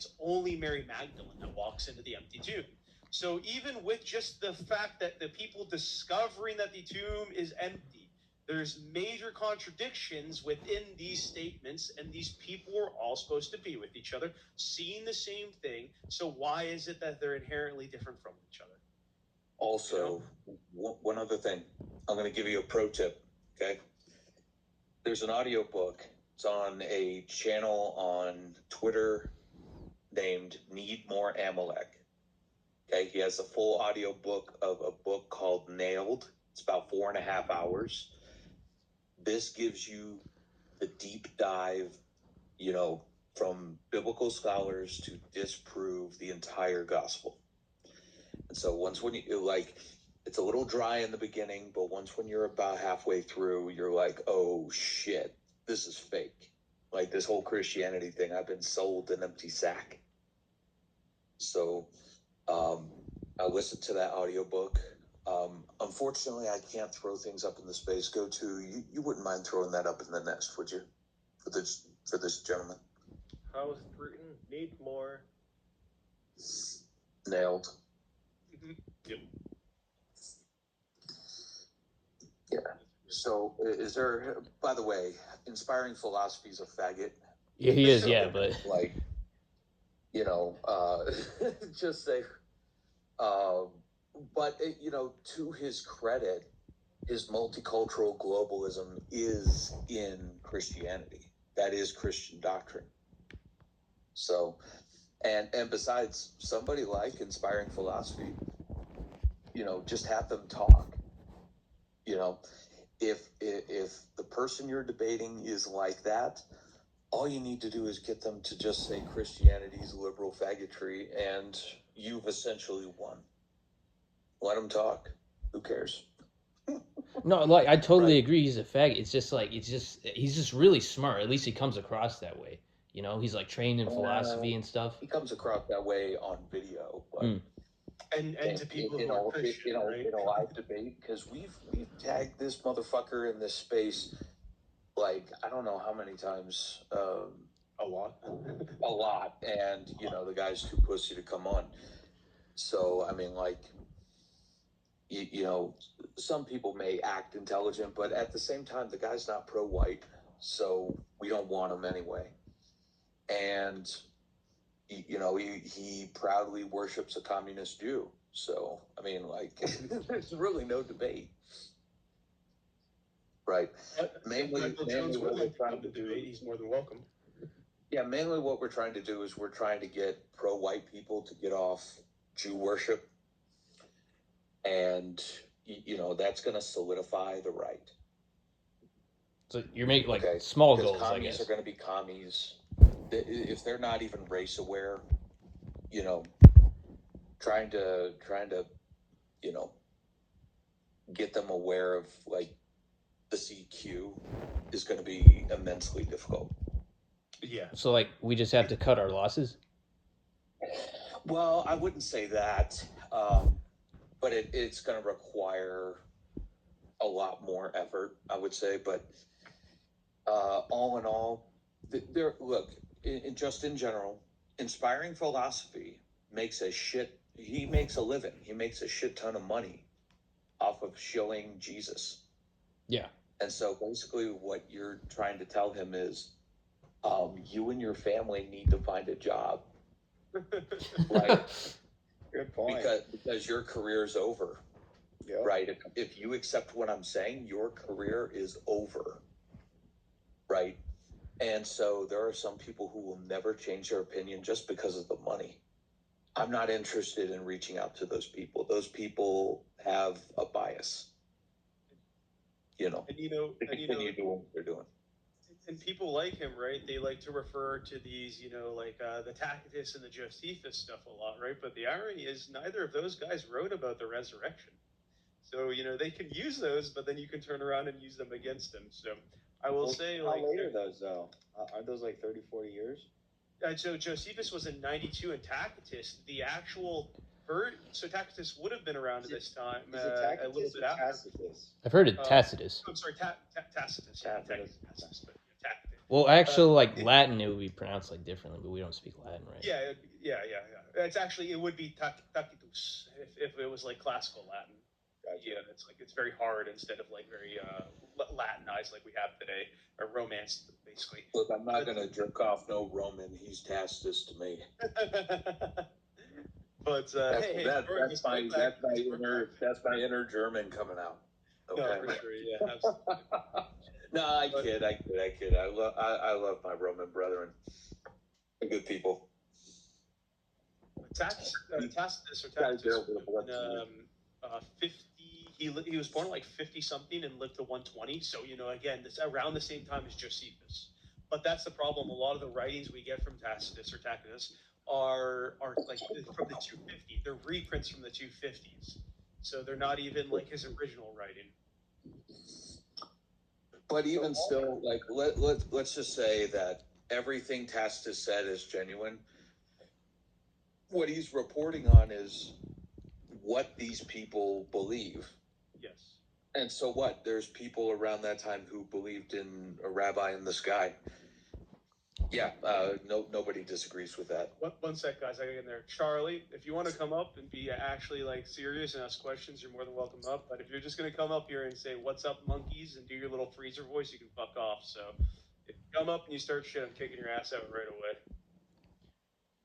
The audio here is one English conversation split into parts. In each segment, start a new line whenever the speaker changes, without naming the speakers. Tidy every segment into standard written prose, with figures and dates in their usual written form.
it's only Mary Magdalene that walks into the empty tomb. So even with just the fact that the people discovering that the tomb is empty, there's major contradictions within these statements, and these people are all supposed to be with each other, seeing the same thing. So why is it that they're inherently different from each other?
Also, one other thing. I'm going to give you a pro tip, okay? There's an audiobook. It's on a channel on Twitter named Need More Amalek. Okay, he has a full audiobook of a book called Nailed. It's about 4.5 hours. This gives you the deep dive, from biblical scholars to disprove the entire gospel. And so when it's a little dry in the beginning, but when you're about halfway through, you're like, oh shit, this is fake. Like this whole Christianity thing, I've been sold an empty sack. So I listened to that audiobook. Unfortunately, I can't throw things up in the space. You wouldn't mind throwing that up in the nest, would you? For this gentleman.
How is it written? Need more.
Nailed.
Yep.
Yeah. So is there, by the way, Inspiring Philosophy is a faggot.
Yeah, he is,
So,
yeah, but
just say, but to his credit, his multicultural globalism is in Christianity. That is Christian doctrine. So, and besides, somebody like Inspiring Philosophy, just have them talk. If the person you're debating is like that, all you need to do is get them to just say Christianity's liberal faggotry, and you've essentially won. Let them talk. Who cares?
no, like I totally agree. He's a faggot. It's just like he's just really smart. At least he comes across that way. He's like trained in philosophy and stuff.
He comes across that way on video, but
and to people who are Christian, right?
In a live debate, because we've tagged this motherfucker in this space, like I don't know how many times.
A lot.
A lot, and the guy's too pussy to come on. So I mean, like, some people may act intelligent, but at the same time, the guy's not pro-white, so we don't want him anyway. And he proudly worships a communist Jew. So I mean, like, there's really no debate, right? Mainly what we're trying to do.
He's more than welcome.
Yeah, mainly what we're trying to do is we're trying to get pro-white people to get off Jew worship, and that's going to solidify the right.
So you're making small goals, I
commies
guess.
Are going to be commies if they're not even race aware. Trying to get them aware of like the CQ is going to be immensely difficult.
Yeah.
So like we just have to cut our losses?
Well, I wouldn't say that, but it's going to require a lot more effort, I would say. But all in all, just in general, Inspiring Philosophy makes he makes a living. He makes a shit ton of money off of showing Jesus.
Yeah.
And so basically what you're trying to tell him is, you and your family need to find a job. Right?
Good point.
Because your career is over. Yep. Right? If you accept what I'm saying, your career is over. Right? And so there are some people who will never change their opinion just because of the money. I'm not interested in reaching out to those people. Those people have a bias. They continue doing what they're doing.
And people like him, right? They like to refer to these, the Tacitus and the Josephus stuff a lot, right? But the irony is neither of those guys wrote about the resurrection. So, they can use those, but then you can turn around and use them against them. So I will say,
how late are those, though? Aren't those like 30, 40 years?
So Josephus was in 92, and Tacitus, the actual so Tacitus would have been around at this time.
Is it Tacitus
a little bit after.
Tacitus?
I've heard it Tacitus.
I'm sorry, Tacitus. Yeah, Tacitus, but Tacitus.
Well, actually, like Latin, it would be pronounced like differently, but we don't speak Latin, right?
Yeah, It's actually it would be tacitus if it was like classical Latin.
Gotcha.
Yeah, it's very hard instead of like very Latinized like we have today, or romanced basically.
Look, I'm not gonna jerk off no Roman. He's Tacitus to me.
But
That's my inner German coming out. Okay.
No, for sure, yeah, absolutely.
No, I kid. I love my Roman brethren. They're good people.
Tacitus, 50. He was born like 50 something and lived to 120. So again, this around the same time as Josephus. But that's the problem. A lot of the writings we get from Tacitus are like from the 250. They're reprints from the 250s. So they're not even like his original writing.
But even still, like let's just say that everything Tacitus said is genuine. What he's reporting on is what these people believe.
Yes.
And so what? There's people around that time who believed in a rabbi in the sky. Yeah, nobody disagrees with that.
One sec, guys. I get in there. Charlie, if you want to come up and be actually like serious and ask questions, you're more than welcome up. But if you're just gonna come up here and say "What's up, monkeys?" and do your little freezer voice, you can fuck off. So if you come up and you start shit, I'm kicking your ass out right away.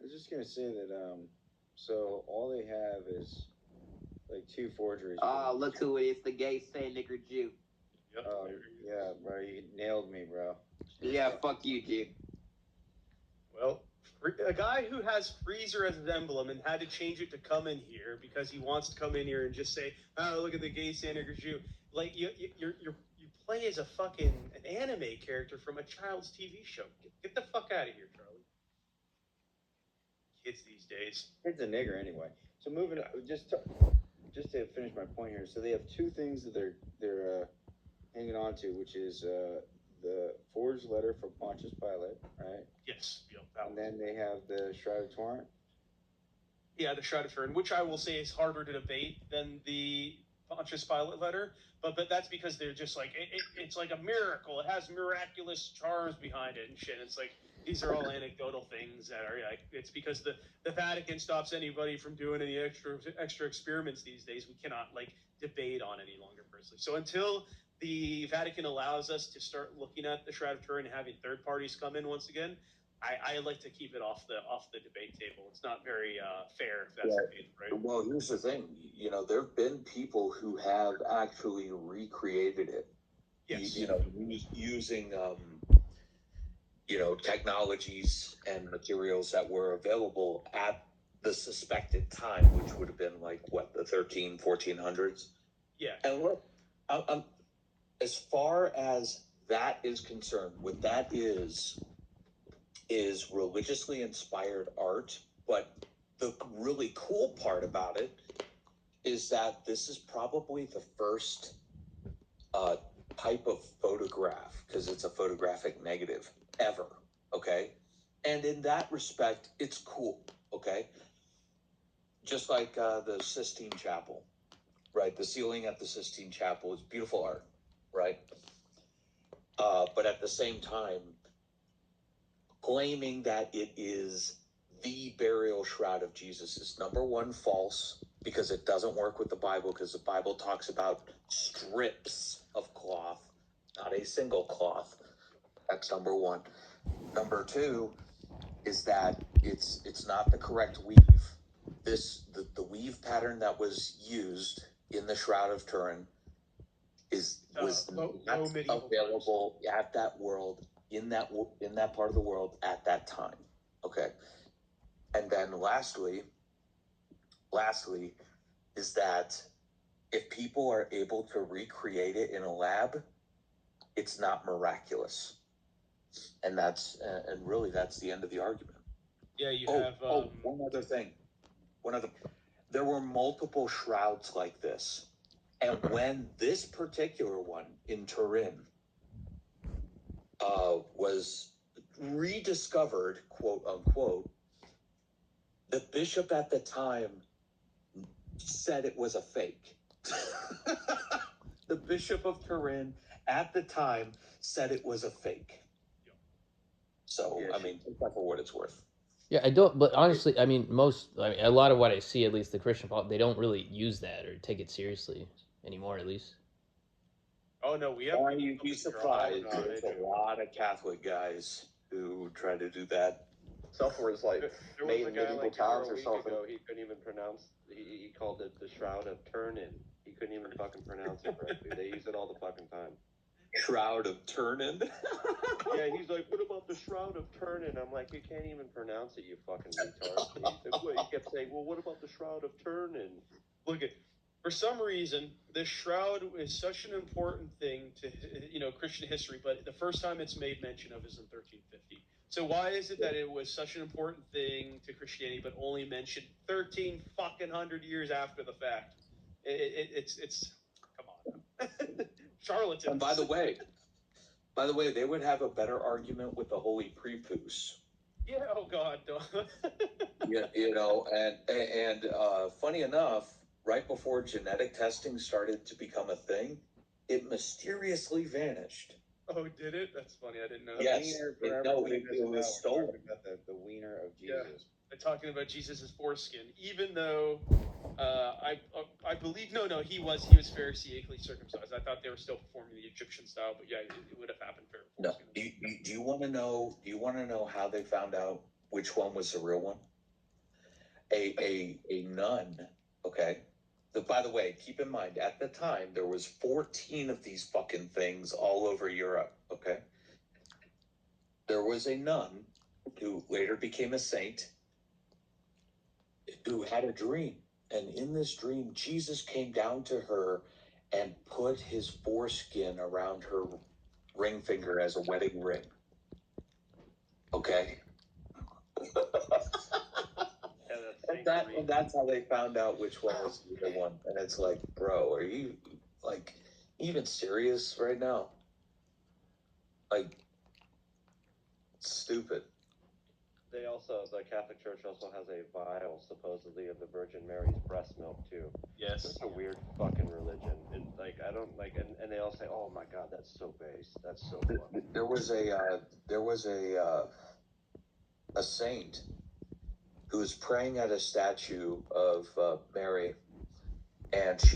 I was just gonna say that, so all they have is like 2 forgeries.
Oh, look who it is, the gay Saint nigger Jew.
Yep.
Oh, yeah, bro, you nailed me, bro.
Yeah, fuck you, Jew.
Well, a guy who has freezer as his emblem and had to change it to come in here because he wants to come in here and just say, "Oh, look at the gay Santa Jew." Like you play as a fucking an anime character from a child's TV show. Get the fuck out of here, Charlie. Kids these days.
Kid's a nigger anyway. So moving, just to finish my point here. So they have 2 things that they're hanging on to, which is the forged letter from Pontius Pilate, right?
Yes.
And then they have the Shroud of Turin.
Yeah, the Shroud of Turin, which I will say is harder to debate than the Pontius Pilate letter, but that's because they're just like it's like a miracle. It has miraculous charms behind it and shit. It's like these are all anecdotal things that are like it's because the Vatican stops anybody from doing any extra experiments these days. We cannot like debate on any longer personally. So until the Vatican allows us to start looking at the Shroud of Turin and having third parties come in once again, I like to keep it off the debate table. It's not very fair if that's the case, right?
Well, here's the thing. There have been people who have actually recreated it.
Yes.
Using technologies and materials that were available at the suspected time, which would have been like what, the 1400s.
Yeah.
And look, I'm as far as that is concerned, what that is religiously inspired art. But the really cool part about it is that this is probably the first type of photograph, because it's a photographic negative, ever. Okay. And in that respect, it's cool. Okay. Just like the Sistine Chapel, right? The ceiling at the Sistine Chapel is beautiful art, right? But at the same time, claiming that it is the burial shroud of Jesus is number one, false, because it doesn't work with the Bible, because the Bible talks about strips of cloth, not a single cloth. That's number one. Number two is that it's not the correct weave. The weave pattern that was used in the Shroud of Turin was not available at that world, in that part of the world at that time. Okay. And then lastly is that if people are able to recreate it in a lab, it's not miraculous. And really that's the end of the argument.
Yeah,
one other thing. There were multiple shrouds like this. And when this particular one in Turin was rediscovered, quote unquote, the bishop at the time said it was a fake. The bishop of Turin at the time said it was a fake. So,
Yeah,
I mean, take that for what it's worth.
Yeah, I don't. But honestly, I mean, a lot of what I see, at least the Christian they don't really use that or take it seriously anymore. At least.
Oh no, we have.
Why
people
you'd be
coming through our
surprised,
house.
there's a lot of Catholic guys who try to do that.
Somewhere's like
There was
made
a
in
guy
medieval
like here
times
a
or
week
something.
ago. He couldn't even pronounce. He called it the Shroud of Turin. He couldn't even fucking pronounce it correctly. They use it all the fucking time.
Shroud of Turin.
Yeah, he's like, "What about the Shroud of Turin?" I'm like, "You can't even pronounce it, you fucking retard." He's like, "What?" He kept saying, "Well, what about the Shroud of Turin?"
Look at, for some reason, the shroud is such an important thing to Christian history, but the first time it's made mention of is in 1350. So why is it that it was such an important thing to Christianity, but only mentioned 13 fucking hundred years after the fact? It's come on, charlatans.
And by the way, they would have a better argument with the Holy Prepuce.
Yeah. Oh God.
And funny enough, right before genetic testing started to become a thing, it mysteriously vanished.
Oh, did it? That's funny. I didn't know.
Yes.
Wiener, for
It
everybody who doesn't
was
know,
stolen.
we're talking about the wiener of
Yeah.
Jesus.
They're talking about Jesus' foreskin, even though I believe no, he was Pharisaically circumcised. I thought they were still performing the Egyptian style, but yeah, it would have happened fair.
No. Do you want to know? Do you want to know how they found out which one was the real one? A nun. Okay. By the way, keep in mind, at the time there was 14 of these fucking things all over Europe. Okay. There was a nun who later became a saint who had a dream, and in this dream, Jesus came down to her and put his foreskin around her ring finger as a wedding ring. Okay. And that's how they found out which one was the other one. And it's like, bro, are you like even serious right now? Like, stupid.
They also, the Catholic Church also has a vial, supposedly, of the Virgin Mary's breast milk too.
Yes.
It's a weird fucking religion. It, like I don't like, and they all say, "Oh my God, that's so base. That's so."
There was a saint who was praying at a statue of Mary, and she